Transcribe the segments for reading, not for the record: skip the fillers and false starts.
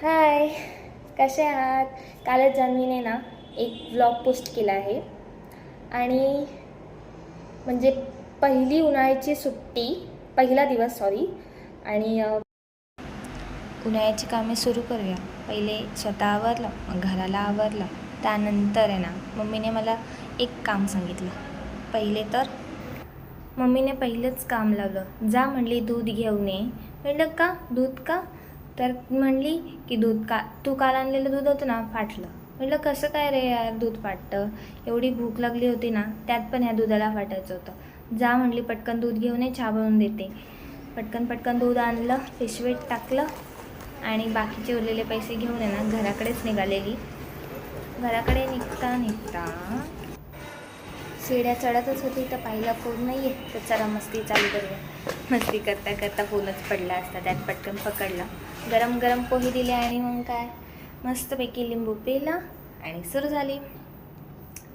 हाय, कसे आहात? कालच जान्हवीने ना एक व्लॉग पोस्ट केला आहे आणि म्हणजे पहिली उन्हाळ्याची सुट्टी, पहिला दिवस सॉरी. आणि उन्हाळ्याची कामे सुरू करूया. पहिले स्वतः आवरलं, मग घराला आवरलं. त्यानंतर आहे ना मम्मीने मला एक काम सांगितलं. मम्मीने पहिलंच काम लावलं. जा म्हणली दूध घेऊन ये. म्हणलं का? दूध का? तर म्हणली की दूध का तू काल आणलेलं दूध होतं ना, फाटलं. म्हटलं कसं काय रे यार, दूध फाटतं? एवढी भूक लागली होती ना, त्यात पण ह्या दुधाला फाटायचं होतं. जा म्हणली पटकन दूध घेऊन ये, चहा बनवून देते. पटकन दूध आणलं, पिशवीत टाकलं आणि बाकीचे उरलेले पैसे घेऊन आहे ना घराकडेच निघालेली. घराकडे निघता शिड्या चढतच होती तर पाहिलं कोण नाही आहे. तर चला मस्ती चालू करूया. मस्ती करता करता फोनच पडला असता, त्यात पटकन पकडला. गरम गरम पोहे दिले आणि मग काय मस्तपैकी लिंबू पिला आणि सुरू झाली.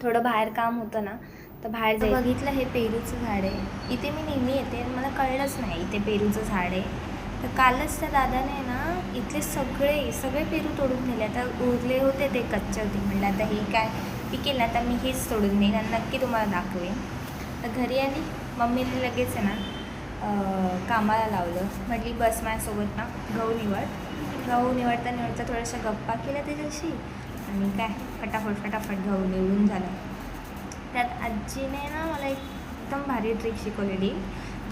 थोडं बाहेर काम होतं ना, तर बाहेर जायचं. बघितलं हे पेरूचं झाड आहे. इथे मी नेहमी येते, मला कळलंच नाही इथे पेरूचं झाड आहे. तर कालच त्या दादाने ना इथले सगळे पेरू तोडून नेले. आता उरले होते ते कच्चे होते. म्हणलं आता हे काय पिकेल ना, तर मी हेच तोडून नेईन आणि नक्की तुम्हाला दाखवेन. तर घरी आली, मम्मीने लगेच आहे ना कामाला लावलं. म्हटली बस माझ्यासोबत ना गहू निवडता थोड्याशा गप्पा केल्या त्याच्याशी आणि काय फटाफट गहू निवडून झालं. त्यात आजीने ना मला एकदम भारी ट्रिक शिकवलेली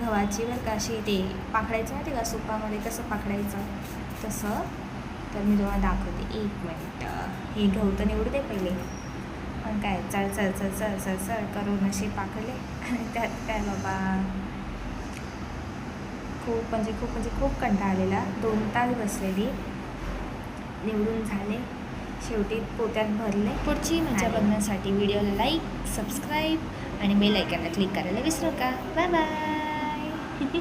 गव्हाची, बरं का. अशी ते पाकडायचं माहिती का, सुपामध्ये कसं पाकडायचं तसं. तर मी तुम्हाला दाखवते, 1 मिनिट. हे गहू तर निवडू दे पहिले. पण काय चळ करून असे पाकडले आणि त्यात काय बाबा खूप कंटाळा आलेला. 2 तास बसलेली, निवडून झाले, शेवटी पोत्यात भरले. पुढची मजा बघण्यासाठी व्हिडिओला लाईक, सबस्क्राईब आणि बेल आयकॉनला क्लिक करायला विसरू नका. Bye bye.